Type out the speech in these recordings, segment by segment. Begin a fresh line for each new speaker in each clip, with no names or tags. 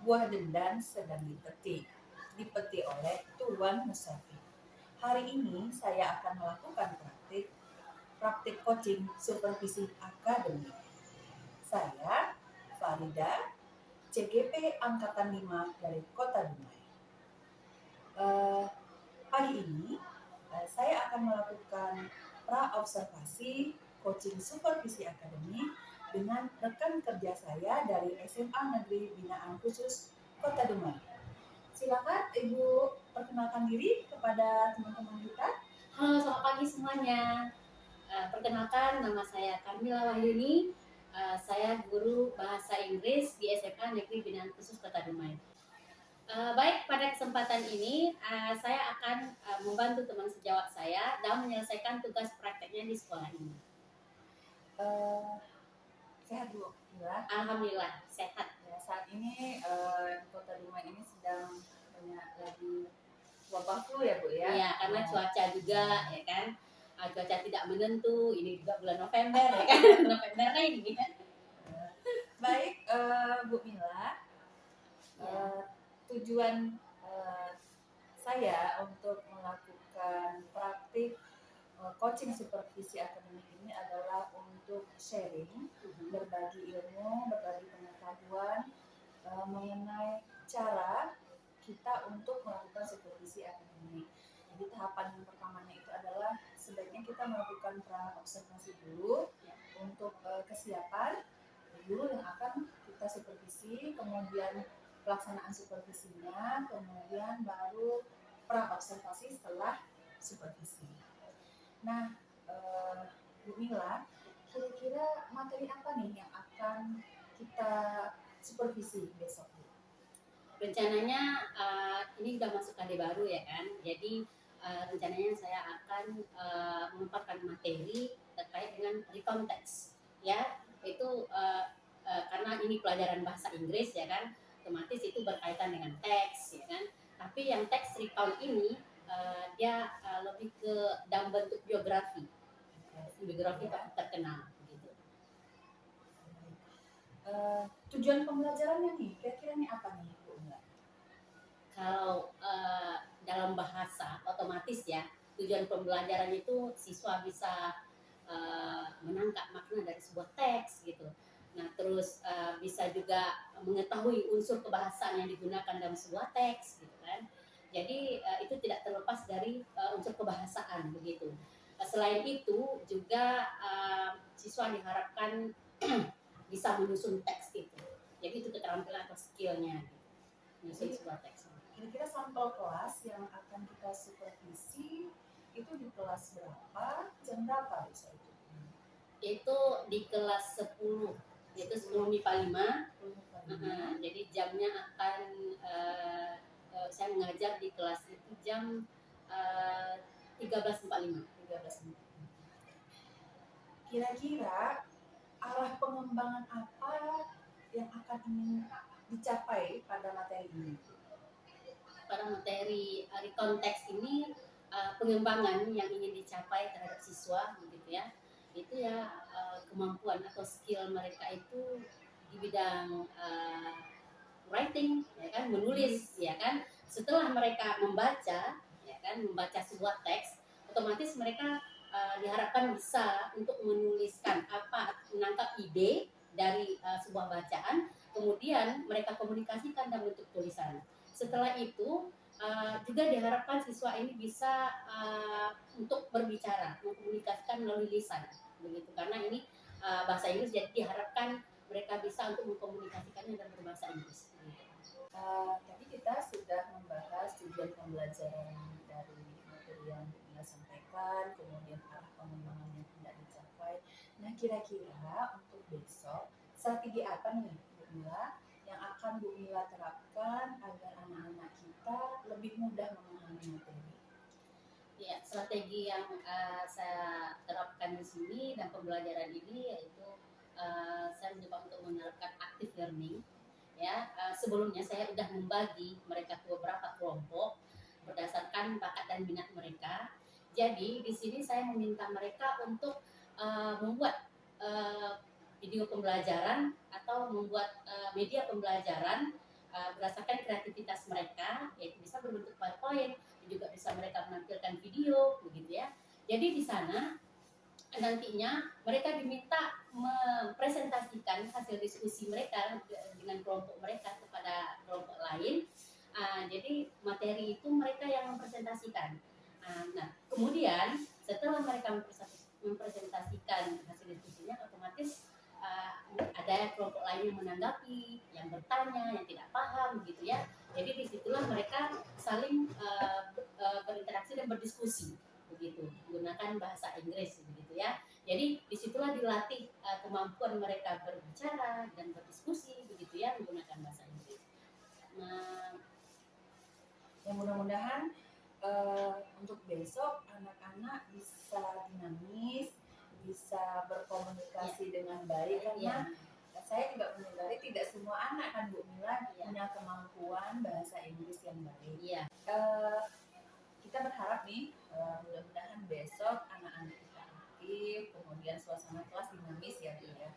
Buah dendan sedang dipetik oleh Tuan Musafir. Hari ini saya akan melakukan praktik coaching supervisi akademik. Saya, Farida, CGP Angkatan 5 dari Kota Dumai. Pagi ini saya akan melakukan pra-observasi coaching supervisi akademik dengan rekan kerja saya dari SMA Negeri Binaan Khusus Kota Dumai. Silakan Ibu perkenalkan diri kepada teman-teman kita.
Halo, selamat pagi semuanya. Perkenalkan, nama saya Carmila Wahyuni. Saya guru bahasa Inggris di SMA Negeri Binaan Khusus Kota Dumai. Baik, pada kesempatan ini saya akan membantu teman sejawat saya dalam menyelesaikan tugas prakteknya di sekolah ini.
Sehat Bu? Ya.
Alhamdulillah sehat.
Ya, saat ini Kota Dumai ini sedang banyak lagi wabah flu ya Bu ya?
Iya, karena cuaca juga ya kan. Cuaca tidak menentu, ini juga bulan November ya kan. November ini kan.
Baik, Bu Mila. Tujuan saya untuk melakukan praktik coaching supervisi akademik ini adalah untuk sharing, berbagi ilmu, berbagi pengetahuan mengenai cara kita untuk melakukan supervisi akademik. Jadi tahapan yang pertamanya itu adalah sebaiknya kita melakukan pra-observasi dulu untuk kesiapan guru yang akan kita supervisi, kemudian pelaksanaan supervisinya, kemudian baru pra-observasi setelah supervisi. Nah, Bu Mila, kira-kira materi apa nih yang akan kita supervisi besok?
Rencananya ini sudah masuk KD baru ya kan, jadi rencananya saya akan memaparkan materi terkait dengan reconteks ya, itu karena ini pelajaran bahasa Inggris ya kan, otomatis itu berkaitan dengan teks ya kan, tapi yang teks recount ini dia lebih ke dalam bentuk biografi terkenal gitu.
Tujuan pembelajarannya nih, kira-kira nih apa nih Bu?
Kalau dalam bahasa otomatis ya, tujuan pembelajaran itu siswa bisa menangkap makna dari sebuah teks gitu. Nah, terus bisa juga mengetahui unsur kebahasaan yang digunakan dalam sebuah teks gitu kan. Jadi itu tidak terlepas dari unsur kebahasaan begitu. Selain itu juga siswa diharapkan bisa menyusun teks itu. Jadi itu keterampilan atau skillnya gitu. Menyusun sebuah teks.
Kira-kira sampel kelas yang akan kita supervisi itu di kelas berapa, jam berapa bisa itu?
Itu di kelas 10, yaitu 10 MIPA 5. Jadi jamnya akan saya mengajar di kelas itu jam 13.45.
Kira-kira arah pengembangan apa yang akan ingin dicapai pada materi ini?
Pada materi konteks ini pengembangan yang ingin dicapai terhadap siswa begitu ya, itu ya kemampuan atau skill mereka itu di bidang writing ya kan, menulis ya kan. Setelah mereka membaca ya kan, membaca sebuah teks, otomatis mereka diharapkan bisa untuk menuliskan apa, menangkap ide dari sebuah bacaan, kemudian mereka komunikasikan dalam bentuk tulisan. Setelah itu juga diharapkan siswa ini bisa untuk berbicara, mengkomunikasikan melalui lisan begitu, karena ini bahasa Inggris, jadi diharapkan mereka bisa untuk mengkomunikasikannya dalam berbahasa Inggris.
Tadi kita sudah membahas tujuan pembelajaran dari materi yang kita sampaikan, kemudian arah pengembangan yang tidak dicapai. Nah, kira-kira untuk besok strategi apa nih Bu Mila yang akan Bu Mila terapkan agar anak-anak kita lebih mudah memahami materi?
Ya, strategi yang saya terapkan di sini dan pembelajaran ini yaitu saya mencoba untuk menerapkan active learning. Ya, sebelumnya saya sudah membagi mereka ke beberapa kelompok berdasarkan bakat dan minat mereka. Jadi di sini saya meminta mereka untuk membuat video pembelajaran atau membuat media pembelajaran berdasarkan kreativitas mereka, yaitu bisa berbentuk PowerPoint, juga bisa mereka menampilkan video, begitu ya. Jadi di sana nantinya mereka diminta mempresentasikan hasil diskusi mereka dengan kelompok mereka kepada kelompok lain. Jadi materi itu mereka yang mempresentasikan. Nah, kemudian setelah mereka mempresentasikan hasil diskusinya, otomatis ada kelompok lain yang menanggapi, yang bertanya, yang tidak paham, gitu ya. Jadi disitulah mereka saling berinteraksi dan berdiskusi, begitu, menggunakan bahasa Inggris, begitu ya. Jadi disitulah dilatih kemampuan mereka berbicara dan berdiskusi, begitu ya, menggunakan bahasa Inggris. Nah,
ya mudah-mudahan untuk besok anak-anak bisa dinamis, bisa berkomunikasi dengan baik, karena saya juga menyadari tidak semua anak kan Bu Mila punya kemampuan bahasa Inggris yang baik. Kita berharap nih mudah-mudahan besok anak-anak kita aktif, kemudian suasana kelas dinamis ya Bu ya.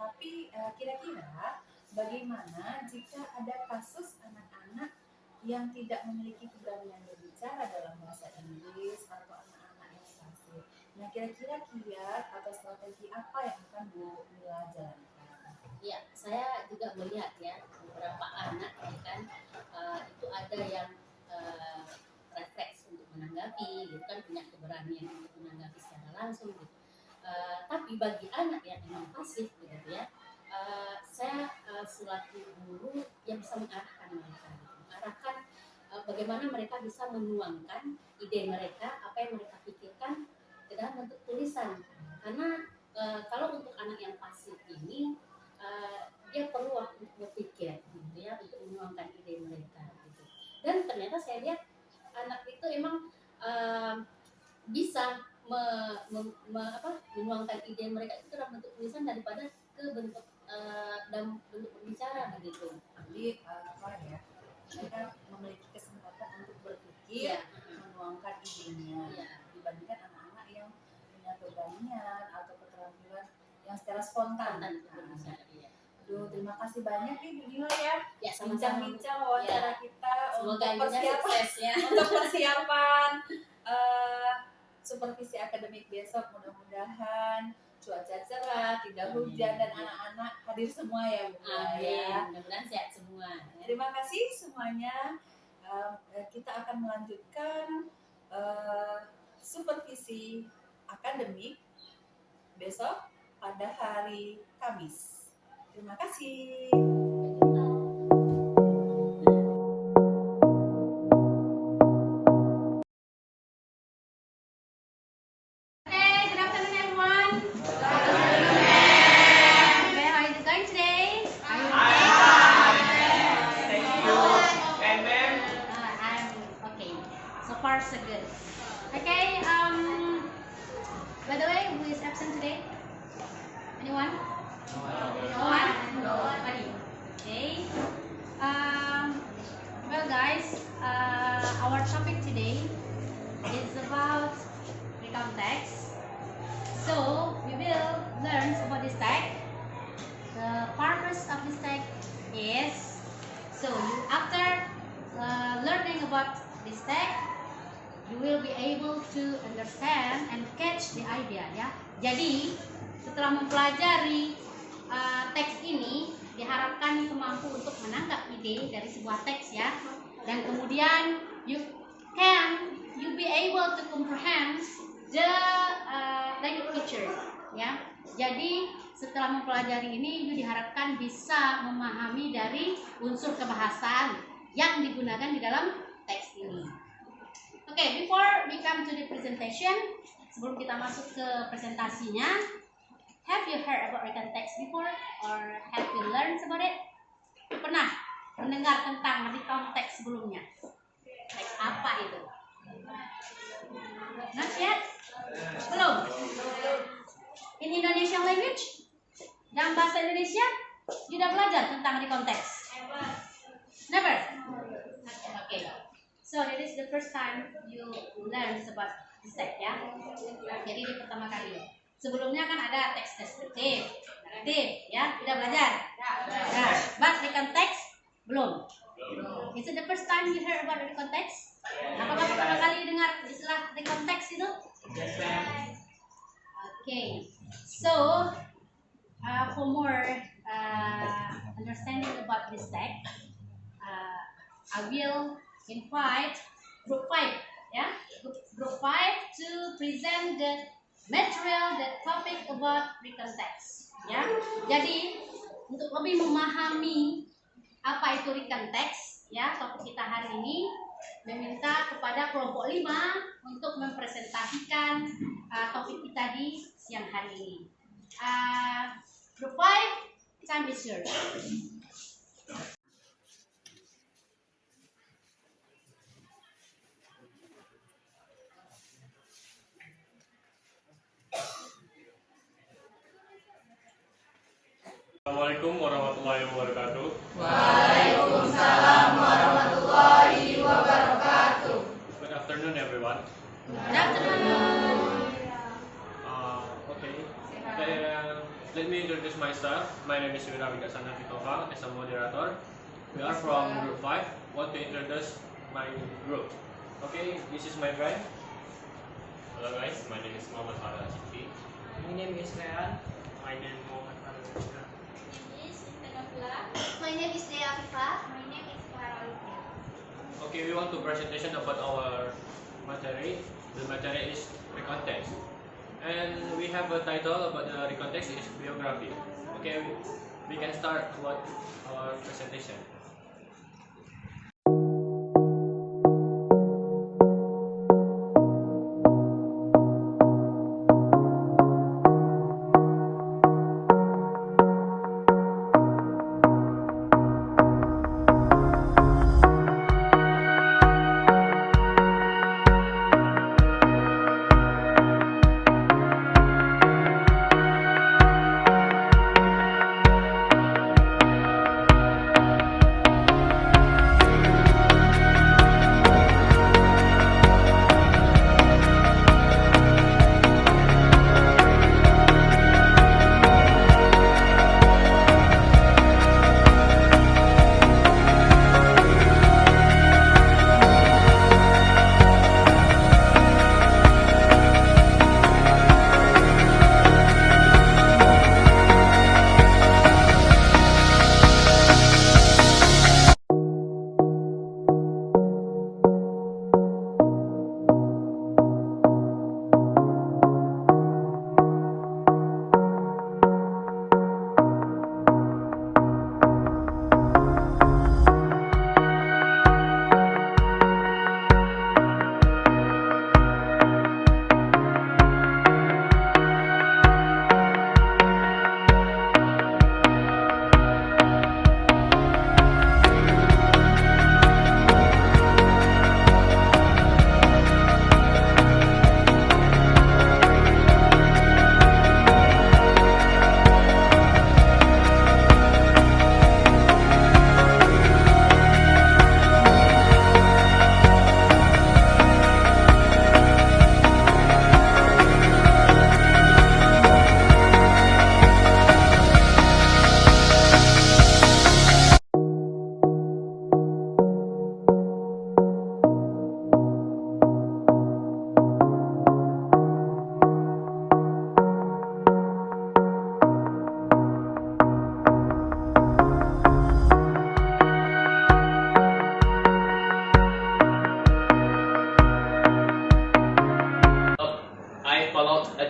Tapi kira-kira bagaimana jika ada kasus anak-anak yang tidak memiliki keberanian berbicara dalam bahasa Inggris atau anak-anak yang fasih? Nah, kira-kira kiat atau strategi apa yang akan Bu Mila jalankan?
Ya, saya juga melihat ya beberapa anak ya kan itu ada yang refleks untuk menanggapi, gitu kan, punya keberanian untuk menanggapi secara langsung, gitu. Tapi bagi anak yang memang pasif, begitu ya, saya selaku guru yang bisa mengarahkan mereka, mengarahkan bagaimana mereka bisa menuangkan ide mereka, apa yang mereka pikirkan ke dalam bentuk tulisan. Karena kalau untuk anak yang pasif ini dia perlu waktu untuk berpikir, gitu ya, untuk menuangkan ide mereka, gitu. Dan ternyata saya lihat anak itu emang bisa menuangkan ide mereka itu dalam bentuk tulisan daripada ke bentuk dalam bentuk berbicara, begitu.
Jadi mereka memiliki kesempatan untuk berpikir, menuangkan idenya, dibandingkan anak-anak yang punya keberanian atau keterampilan yang secara spontan. Aduh, terima kasih banyak nih Bu Mila ya. Bincang-bincang wawancara kita
Semoga
untuk persiapan supervisi akademik besok. Mudah-mudahan cuaca cerah, tidak hujan, dan anak-anak hadir semua ya Bu Mila ya.
Mudah-mudahan sehat semua.
Terima kasih semuanya. Kita akan melanjutkan supervisi akademik besok pada hari Kamis. Terima kasih.
So good. Okay, by the way, who is absent today? Anyone? No one? Nobody. Okay. Well guys, our topic today is about recount text. So, we will learn about this text. The purpose of this text is, so after learning about this text, you will be able to understand and catch the idea, ya. Jadi setelah mempelajari teks ini, diharapkan mampu untuk menangkap ide dari sebuah teks, ya. Dan kemudian you be able to comprehend the language features, ya. Jadi setelah mempelajari ini, you diharapkan bisa memahami dari unsur kebahasaan yang digunakan di dalam teks ini. Okay, before we come to the presentation, sebelum kita masuk ke presentasinya, have you heard about recount text before or have you learned about it? Pernah mendengar tentang recount text sebelumnya? Teks apa itu? Not yet? Belum? In Indonesian language? Dalam bahasa Indonesia, sudah belajar tentang recount text? Never? Okay. So this is the first time you learn about this text, ya. Jadi ini pertama kali. Sebelumnya kan ada teks deskriptif, naratif, ya. Sudah belajar? Nah, but recount text belum.
Yes, ma'am.
Okay, so for more understanding about this text, I will invite group 5, yeah, group 5 to present the material, the topic about recontext, ya. Jadi untuk lebih memahami apa itu recontext, ya, topik kita hari ini meminta kepada kelompok 5 untuk mempresentasikan topik kita di siang hari ini. Group 5, time is yours.
Assalamualaikum warahmatullahi wabarakatuh.
Waalaikumsalam warahmatullahi wabarakatuh.
Good afternoon, everyone.
Good afternoon.
Let me introduce myself. My name is Wira Wigasana Fitoka as a moderator. We are from Group 5. Want to introduce my group. Okay, this is my friend.
Hello guys, my name is Muhammad Farah Ashiki.
My name is Rehan.
My name is Muhammad Farah Ashiki.
My name is Dea Afifah. My name is Farah Olivia.
Okay, we want to presentation about our material. The material is recontext. And we have a title about the recontext is biography. Okay, we can start about our presentation.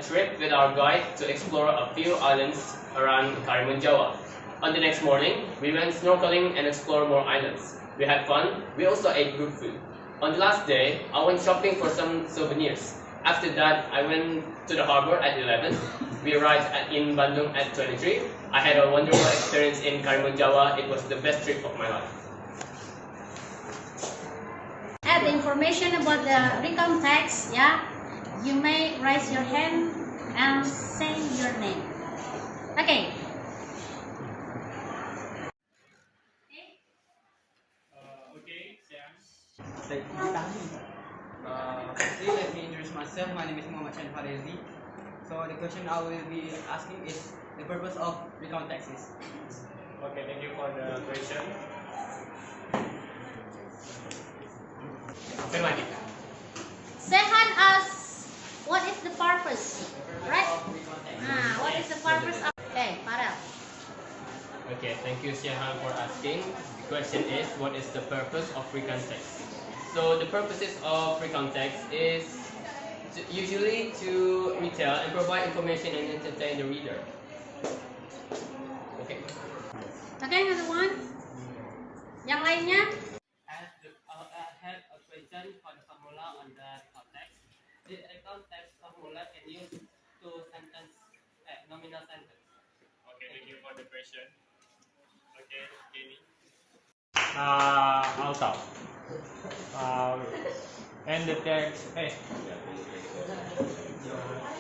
Trip with our guide to explore a few islands around Karimun Jawa. On the next morning, we went snorkeling and explored more islands. We had fun. We also ate good food. On the last day, I went shopping for some souvenirs. After that, I went to the harbor at 11. We arrived in Bandung at 23. I had a wonderful experience in Karimun Jawa. It was the best trip of my life.
Add information about the recontext, yeah. You may raise your hand and say your name. Okay.
Firstly, let me introduce myself. My name is Muhammad Chan Farezi. So the question I will be asking is the purpose of recontext is.
Okay, thank you for the question.
Firmani.
Sehan asks, what is the purpose? Right? What is the purpose of? Okay, Farel.
Okay, thank you, Siahan, for asking. The question is, what is the purpose of free context? So the purposes of free context is usually to retell and provide information and entertain the reader. Okay.
Okay, another one. Yang lainnya?
I have a question for the formula on the context. The context formula can use to sentence nominal sentence.
Okay, thank you for the question. Okay, Kenny.
I'll talk. And the text,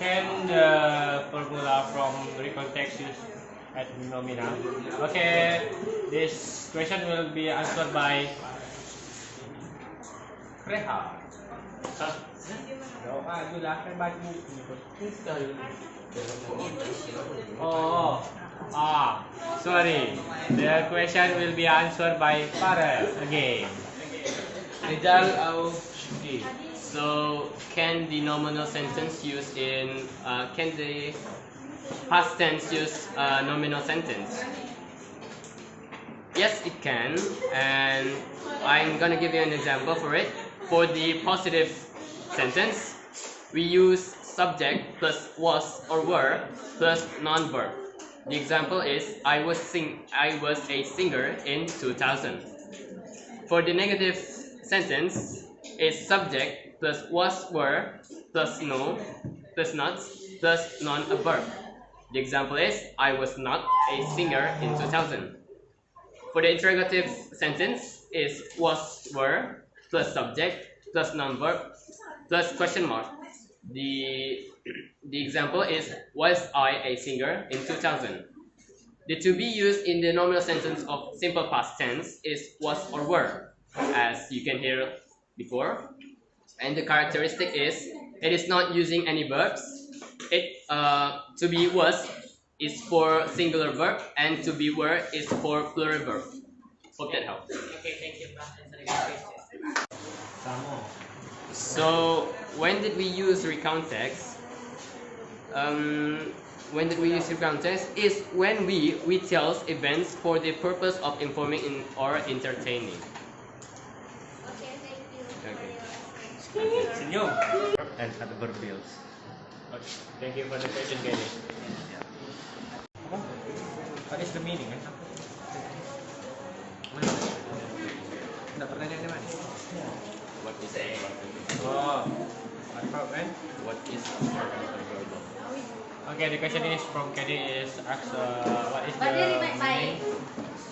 can the formula from recontext use at nominal? Okay, this question will be answered by Reha. Oh, sorry. The question will be answered by Farel again.
Rizal au Shuki. So can the nominal sentence use in can the past tense use nominal sentence? Yes, it can, and I'm gonna give you an example for it. For the positive sentence, we use subject plus was or were plus non-verb. The example is I was a singer in 2000. For the negative sentence, is subject plus was were plus no plus not plus non a verb. The example is I was not a singer in 2000. For the interrogative sentence is was were plus subject plus non-verb plus question mark. The example is was I a singer in 2000. The to be used in the nominal sentence of simple past tense is was or were, as you can hear before. And the characteristic is it is not using any verbs. It to be was is for singular verb and to be were is for plural verb. Hope that helps.
Okay, thank you for answering the question.
So when did we use recontext? When did we use recontext? Is when we retells events for the purpose of informing or entertaining.
Okay, thank you.
Okay.
Senyum. And adverbials.
Okay, thank you for the question, Kenny.
What is the meaning? Pertanyaannya mana?
What is the
Oh, adverb and
what is adverb?
okay. The question is from Kenny is asked what is the
Berdiri baik-baik.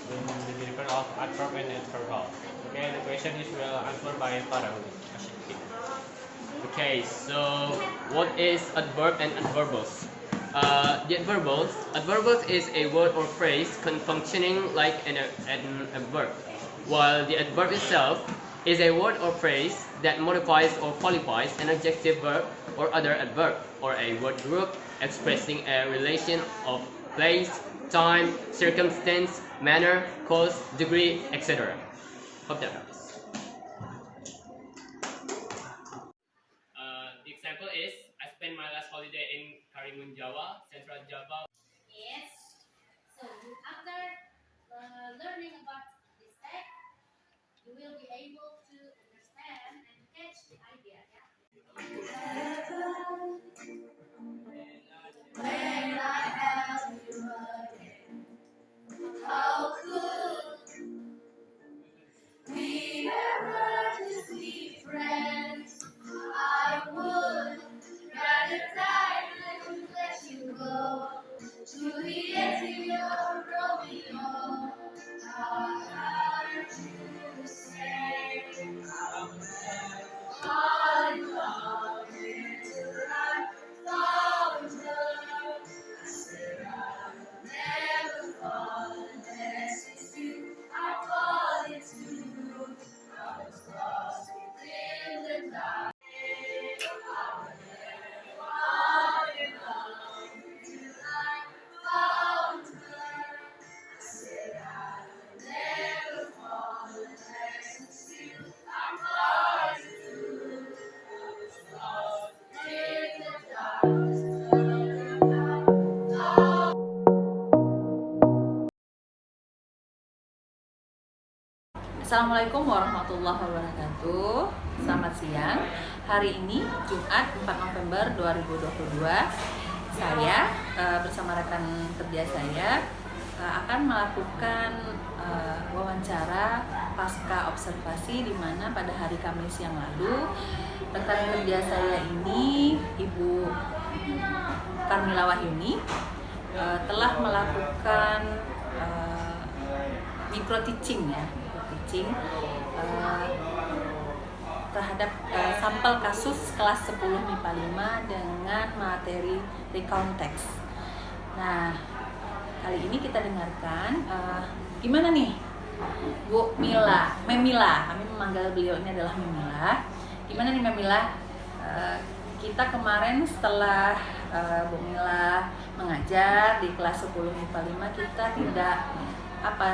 meaning in the difference of adverb and adverbial. Okay, the question is well answered by Farah.
Okay, so what is adverb and adverbals? The adverbals is a word or phrase functioning like an adverb, while the adverb itself is a word or phrase that modifies or qualifies an adjective verb or other adverb, or a word group expressing a relation of place, time, circumstance, manner, cause, degree, etc. Hope that helps. The example is I spent my last holiday in Karimun Jawa, Central Java.
Yes. So after learning about this text, you will be able to understand and catch the idea.
When I have you again, how could we Assalamualaikum warahmatullahi wabarakatuh. Selamat siang. Hari ini Jumat 4 November 2022. Saya bersama rekan kerja saya akan melakukan wawancara pasca observasi di mana pada hari Kamis yang lalu rekan kerja saya ini Ibu Karmila Wahyuni telah melakukan micro teaching terhadap sampel kasus kelas 10 MIPA 5 dengan materi recount text. Nah, kali ini kita dengarkan gimana nih Bu Memila, kami memanggil beliau ini adalah Memila. Gimana nih Memila? Kita kemarin setelah Bu Mila mengajar di kelas 10 MIPA 5, kita tidak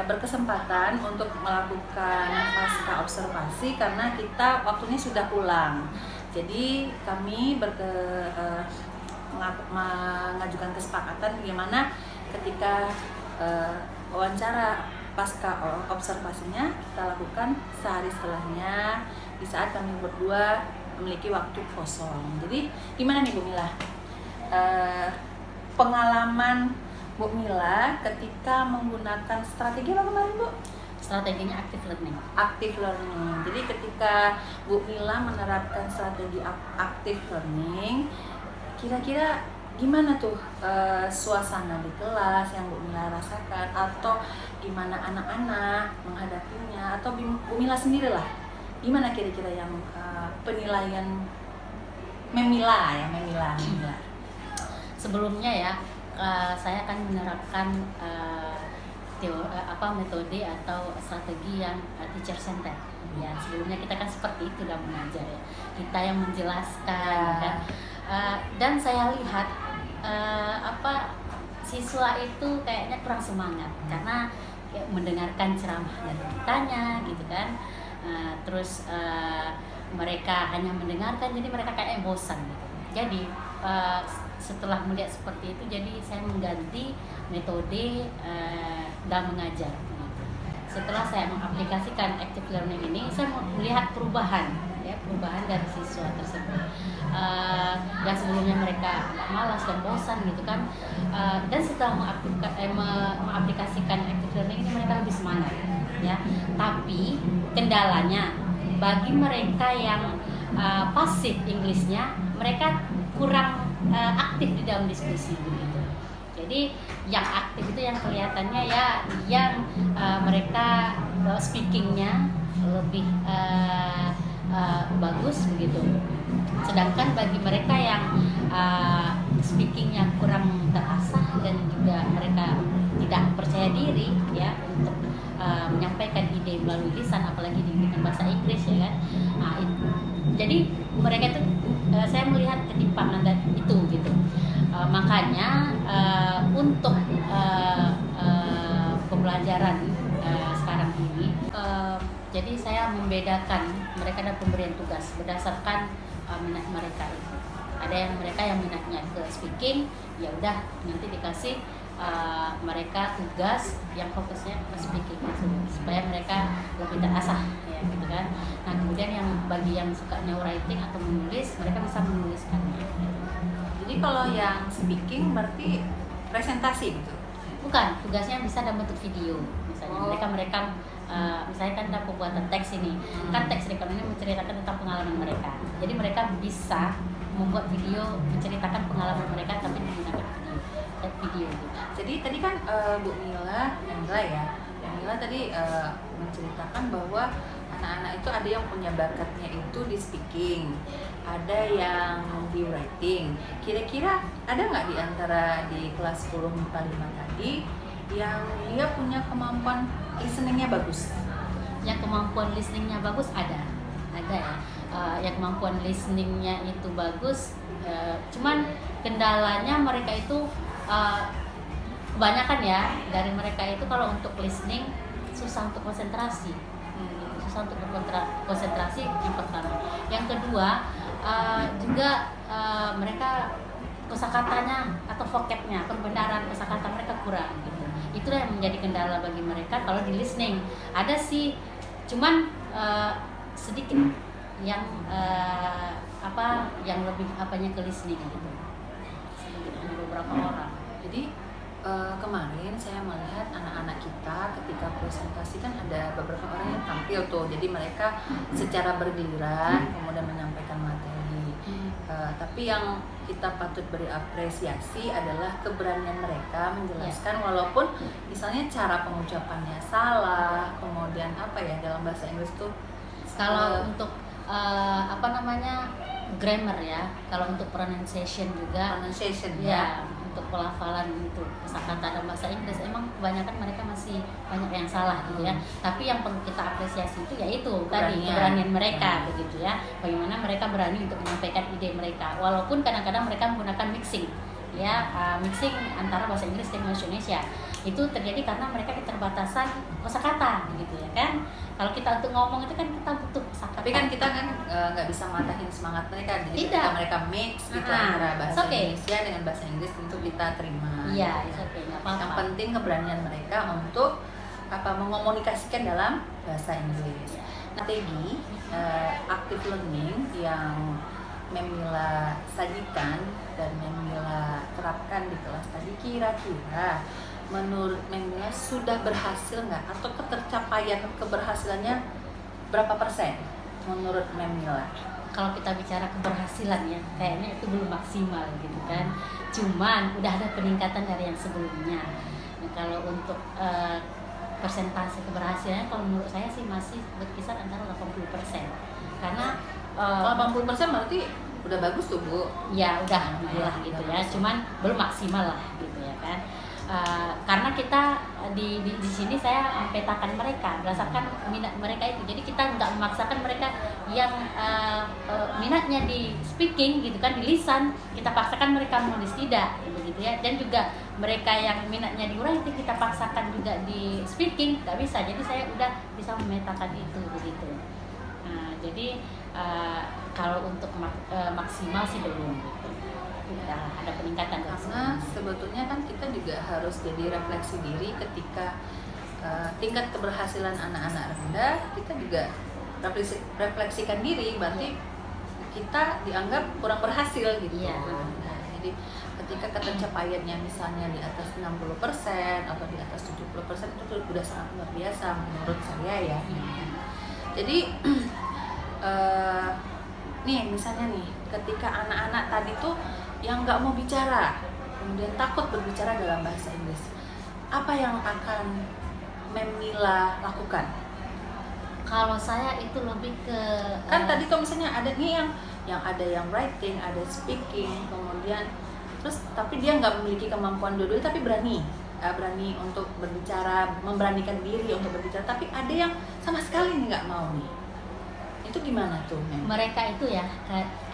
berkesempatan untuk melakukan pasca observasi karena kita waktunya sudah pulang. Jadi kami mengajukan kesepakatan bagaimana ketika wawancara pasca observasinya kita lakukan sehari setelahnya di saat kami berdua memiliki waktu kosong. Jadi gimana nih Bu Mila? Pengalaman Bu Mila ketika menggunakan strategi apa kemarin Bu?
Strateginya active learning.
Active learning. Jadi ketika Bu Mila menerapkan strategi active learning, kira-kira gimana tuh suasana di kelas yang Bu Mila rasakan, atau gimana anak-anak menghadapinya, atau Bu Mila sendiri lah, gimana kira-kira yang penilaian Memila.
Sebelumnya ya, saya akan menerapkan metode atau strategi yang teacher center. Ya, sebelumnya kita kan seperti itu dalam mengajar ya. Kita yang menjelaskan kan. Dan saya lihat siswa itu kayaknya kurang semangat karena mendengarkan ceramah dari kitanya gitu kan. Terus mereka hanya mendengarkan, jadi mereka kayak bosan gitu. Jadi setelah melihat seperti itu, jadi saya mengganti metode dalam mengajar. Setelah saya mengaplikasikan active learning ini, saya melihat perubahan dari siswa tersebut. Yang sebelumnya mereka agak malas dan bosan gitu kan, dan setelah mengaplikasikan active learning ini mereka lebih semangat ya. Tapi kendalanya bagi mereka yang pasif Inggrisnya, mereka kurang aktif di dalam diskusi begitu. Jadi yang aktif itu yang kelihatannya ya yang mereka speakingnya lebih bagus begitu. Sedangkan bagi mereka yang speakingnya kurang terasah dan juga mereka tidak percaya diri ya untuk menyampaikan ide melalui lisan, apalagi dengan bahasa Inggris ya kan. Jadi mereka itu saya melihat ketimpangan itu gitu. Makanya untuk pembelajaran sekarang ini, jadi saya membedakan mereka dan pemberian tugas berdasarkan minat mereka itu. Ada yang mereka yang minatnya ke speaking, ya udah nanti dikasih mereka tugas yang fokusnya ke speaking supaya mereka lebih terasah ya gitu kan. Nah kemudian yang bagi yang sukanya writing atau menulis, mereka bisa menuliskannya.
Jadi kalau yang speaking berarti presentasi gitu?
Bukan, tugasnya bisa dalam bentuk video misalnya. Mereka misalnya kan dalam pembuatan teks ini, kan teks recount ini menceritakan tentang pengalaman mereka. Jadi mereka bisa membuat video menceritakan pengalaman mereka tapi menggunakan video gitu.
Jadi tadi kan Bu Mila tadi menceritakan bahwa anak-anak itu ada yang punya bakatnya itu di speaking, ada yang di writing. Kira-kira ada nggak di antara di kelas 10 MIPA 5 tadi yang dia punya kemampuan listeningnya bagus?
Yang kemampuan listeningnya bagus ada ya. Yang kemampuan listeningnya itu bagus, cuman kendalanya mereka itu kebanyakan ya dari mereka itu kalau untuk listening susah untuk konsentrasi. Susah untuk konsentrasi yang pertama. Yang kedua juga mereka kosakatanya atau vocabnya, pembenaran kosakata mereka kurang gitu. Itulah yang menjadi kendala bagi mereka kalau di listening. Ada sih Cuman sedikit yang yang lebih apanya ke listening gitu. Sedikit, ada beberapa orang.
Jadi kemarin saya melihat anak-anak kita ketika presentasi kan ada beberapa orang yang tampil tuh, jadi mereka secara bergiliran kemudian menyampaikan materi. Tapi yang kita patut beri apresiasi adalah keberanian mereka menjelaskan, walaupun misalnya cara pengucapannya salah, kemudian dalam bahasa Inggris tuh
Kalau untuk grammar ya, kalau untuk pronunciation juga,
pronunciation
ya untuk pelafalan untuk kosakata dan bahasa Inggris emang kebanyakan mereka masih banyak yang salah gitu ya. Tapi yang perlu kita apresiasi itu yaitu tadi keberanian mereka begitu ya. Bagaimana mereka berani untuk menyampaikan ide mereka, walaupun kadang-kadang mereka menggunakan mixing ya, mixing antara bahasa Inggris dan bahasa Indonesia. Itu terjadi karena mereka keterbatasan kosakata gitu ya kan. Kalau kita untuk ngomong itu kan kita butuh kosakata.
Tapi kan kita kan nggak bisa matahin semangat mereka. Jadi ketika mereka mix gitu antara bahasa Indonesia dengan bahasa Inggris, tentu kita terima.
Iya, nggak apa-apa.
Yang penting keberanian mereka untuk mengomunikasikan dalam bahasa Inggris. Strategi active learning yang Memila sajikan dan Memila terapkan di kelas tadi, kira-kira menurut Memila sudah berhasil nggak, atau ketercapaian keberhasilannya berapa persen menurut Memila?
Kalau kita bicara keberhasilan ya, kayaknya itu belum maksimal gitu kan. Cuman udah ada peningkatan dari yang sebelumnya. Nah, kalau untuk persentase keberhasilannya, kalau menurut saya sih masih berkisar antara 80%. Karena
80% berarti udah bagus tuh Bu.
Ya udah alhamdulillah gitu ya. Cuman belum maksimal lah gitu ya kan. Karena kita di sini saya mempetakan mereka berdasarkan minat mereka itu. Jadi kita nggak memaksakan mereka yang minatnya di speaking gitu kan, di lisan kita paksakan mereka menulis, tidak begitu ya. Dan juga mereka yang minatnya di writing kita paksakan juga di speaking, nggak bisa. Jadi saya udah bisa memetakan itu begitu. Jadi kalau untuk maksimal sih belum gitu. Ada peningkatan
karena sebetulnya kan kita juga harus jadi refleksi diri ketika tingkat keberhasilan anak-anak rendah, kita juga refleksikan diri, berarti kita dianggap kurang berhasil gitu. Nah, jadi ketika ketercapaiannya misalnya di atas 60% atau di atas 70% itu sudah sangat luar biasa menurut saya ya. Jadi nih misalnya nih, ketika anak-anak tadi tuh yang nggak mau bicara, kemudian takut berbicara dalam bahasa Inggris, apa yang akan Memila lakukan?
Kalau saya itu lebih ke
kan tadi tuh misalnya ada nih yang ada yang writing, ada speaking, kemudian terus tapi dia nggak memiliki kemampuan dua-duanya tapi berani untuk berbicara, memberanikan diri untuk berbicara, tapi ada yang sama sekali nggak mau nih. Itu gimana tuh?
Mereka itu ya,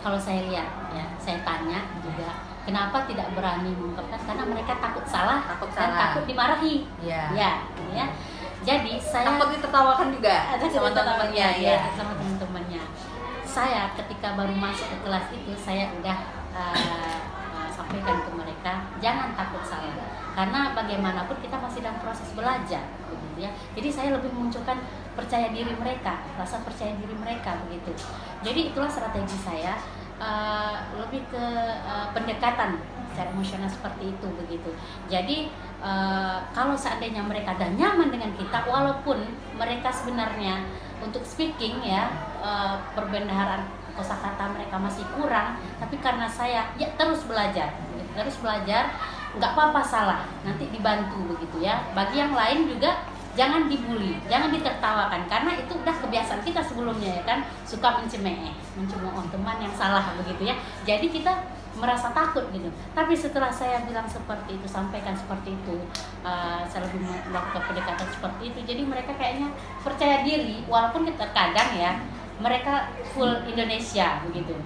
kalau saya lihat ya, saya tanya juga kenapa tidak berani mengungkapkan, karena mereka takut salah dan takut dimarahi. Ya. Jadi saya
takut ditertawakan juga sama teman-temannya
sama teman-temannya. Saya ketika baru masuk ke kelas itu saya udah sampaikan ke mereka jangan takut salah, karena bagaimanapun kita masih dalam proses belajar begitu ya. Jadi saya lebih memunculkan percaya diri mereka, rasa percaya diri mereka begitu. Jadi itulah strategi saya, lebih ke pendekatan secara emosional seperti itu begitu. Jadi kalau seandainya mereka ada nyaman dengan kita, walaupun mereka sebenarnya untuk speaking ya perbendaharaan kosakata mereka masih kurang, tapi karena saya ya terus belajar, nggak apa-apa salah, nanti dibantu begitu ya. Bagi yang lain juga jangan dibully, jangan ditertawakan, karena itu udah kebiasaan kita sebelumnya ya kan, suka mencemooh teman yang salah begitu ya. Jadi kita merasa takut gitu. Tapi setelah saya bilang seperti itu, sampaikan seperti itu, saya lebih melakukan pendekatan seperti itu, jadi mereka kayaknya percaya diri, walaupun terkadang ya mereka full Indonesia begitu.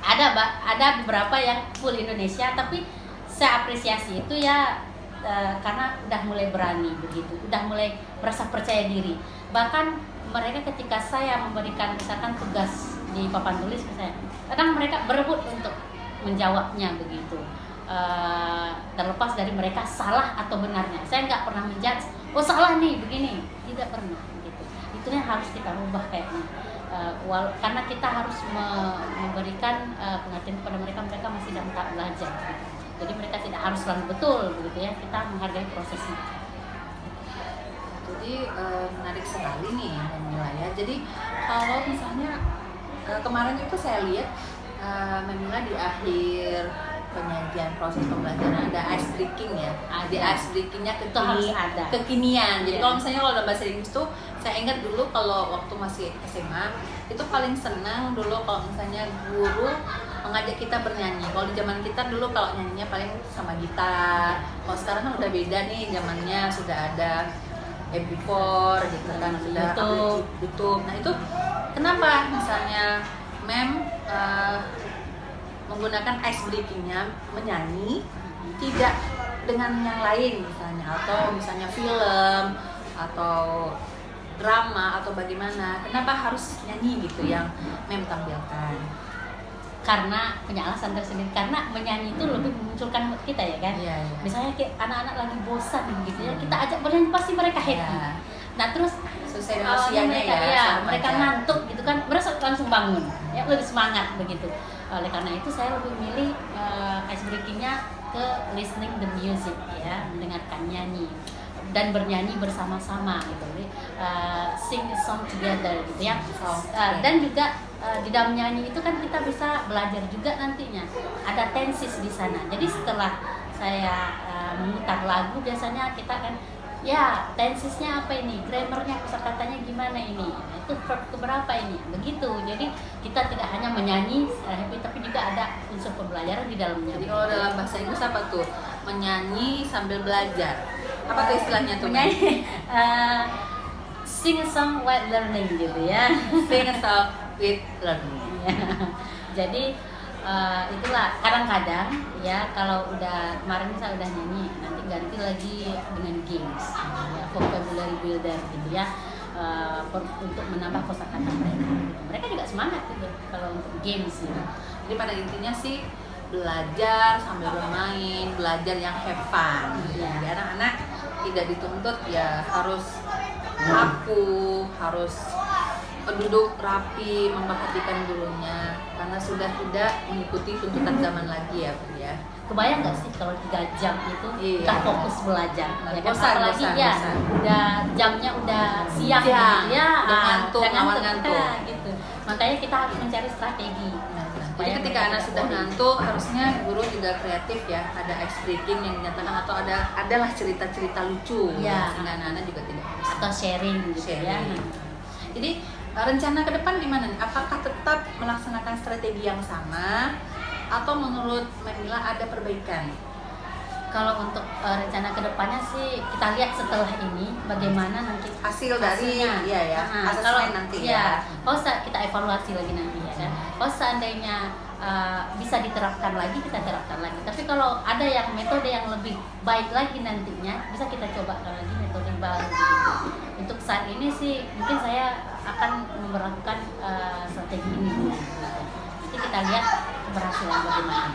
Ada beberapa yang full Indonesia, tapi saya apresiasi itu ya karena udah mulai berani begitu, udah mulai merasa percaya diri. Bahkan mereka ketika saya memberikan misalkan tugas di papan tulis misalnya, kadang mereka berebut untuk menjawabnya begitu. Terlepas dari mereka salah atau benarnya, saya nggak pernah menjudge, oh salah nih begini, tidak pernah gitu. Itu sebetulnya harus kita ubah kayaknya. Karena kita harus memberikan pengertian kepada mereka masih dalam tahap belajar. Jadi mereka tidak harus selalu betul begitu ya. Kita menghargai prosesnya.
Jadi menarik sekali nih Memila ya. Jadi kalau misalnya kemarin itu saya lihat Memila di akhir penyajian proses pembelajaran ada ice breaking ya. Di ice breakingnya kekinian. Jadi kalau misalnya kalau dalam bahasa Inggris tuh saya ingat dulu kalau waktu masih SMA itu paling senang dulu kalau misalnya guru mengajak kita bernyanyi. Kalau di zaman kita dulu kalau nyanyinya paling sama gitar. Kalau sekarang kan udah beda nih, zamannya sudah ada MP4 gitu kan, sudah YouTube. Nah itu kenapa misalnya menggunakan ice breakingnya menyanyi tidak dengan yang lain misalnya, atau misalnya film atau drama atau bagaimana, kenapa harus nyanyi gitu yang tampilkan?
Karena punya alasan tersendiri, karena menyanyi itu lebih memunculkan mood kita ya kan. Misalnya kayak anak-anak lagi bosan gitu ya, kita ajak bernyanyi pasti mereka happy. Nah terus
sesuai dengan usianya
mereka ngantuk gitu kan, mereka langsung bangun ya, lebih semangat begitu. Oleh karena itu saya lebih milih ice breakingnya ke listening the music ya, mendengarkan nyanyi dan bernyanyi bersama-sama gitu, sing a song together gitu ya. Dan juga di dalam nyanyi itu kan kita bisa belajar juga nantinya, ada tenses di sana. Jadi setelah saya memutar lagu biasanya kita kan ya tensesnya apa ini, grammarnya, kosakatanya gimana ini, itu verb keberapa ini, begitu. Jadi kita tidak hanya menyanyi happy, tapi juga ada unsur pembelajaran di dalamnya.
Jadi kalau dalam bahasa Inggris apa tuh? Menyanyi sambil belajar. Apa tuh istilahnya tuh?
Menyanyi, sing a song while learning gitu ya.
Sing a song with learning.
Jadi itulah kadang-kadang ya, kalau udah kemarin saya udah nyanyi, nanti ganti lagi dengan games ya, vocabulary builder gitu ya, untuk menambah kosakata mereka gitu. Mereka juga semangat gitu kalau untuk games gitu.
Jadi pada intinya sih belajar sambil bermain, belajar yang have fun. Jadi anak-anak tidak dituntut ya harus kaku, harus duduk rapi, memperhatikan gurunya, karena sudah tidak mengikuti tuntutan zaman lagi ya Bu ya.
Kebayang nggak sih kalau 3 jam itu kita fokus belajar, ya kan?
Bosan,
Apalagi
bosan.
udah jamnya udah siang gitu ya,
udah ngantuk, lawan ngantuk
gitu. Makanya kita harus mencari strategi.
Jadi ketika anak sudah ngantuk, harusnya guru juga kreatif ya, ada ice breaking yang dinyatakan, atau adalah cerita-cerita lucu ya, sehingga anak-anak juga tidak
atau sharing gitu ya.
Jadi rencana ke depan gimana nih? Apakah tetap melaksanakan strategi yang sama atau menurut Memila ada perbaikan?
Kalau untuk rencana kedepannya sih kita lihat setelah ini bagaimana nanti
hasil dari
kalau
nanti
kalau kita evaluasi lagi nanti ya kan. Kalau seandainya bisa diterapkan lagi, kita terapkan lagi. Tapi kalau ada yang metode yang lebih baik lagi nantinya, bisa kita coba lagi metode baru gitu. Untuk saat ini sih mungkin saya akan memperlakukan strategi ini dulu. Nanti kita lihat keberhasilan bagaimana.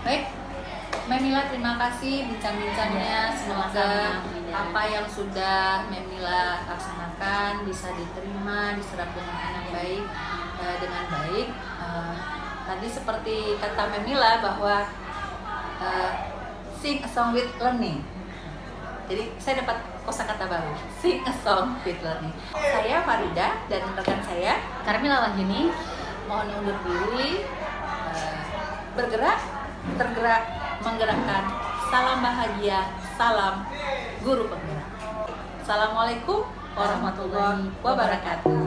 Baik, Memila terima kasih bincang-bincangnya. Semoga apa yang sudah Memila laksanakan bisa diterima, diserap dengan baik. Tadi seperti kata Memila bahwa sing a song with learning. Jadi saya dapat kosakata baru, sing a song with learning. Saya Farida dan rekan saya
Carmila Wahyuni
mohon undur diri. Bergerak, tergerak, menggerakkan. Salam bahagia, salam guru penggerak. Assalamualaikum warahmatullahi wabarakatuh.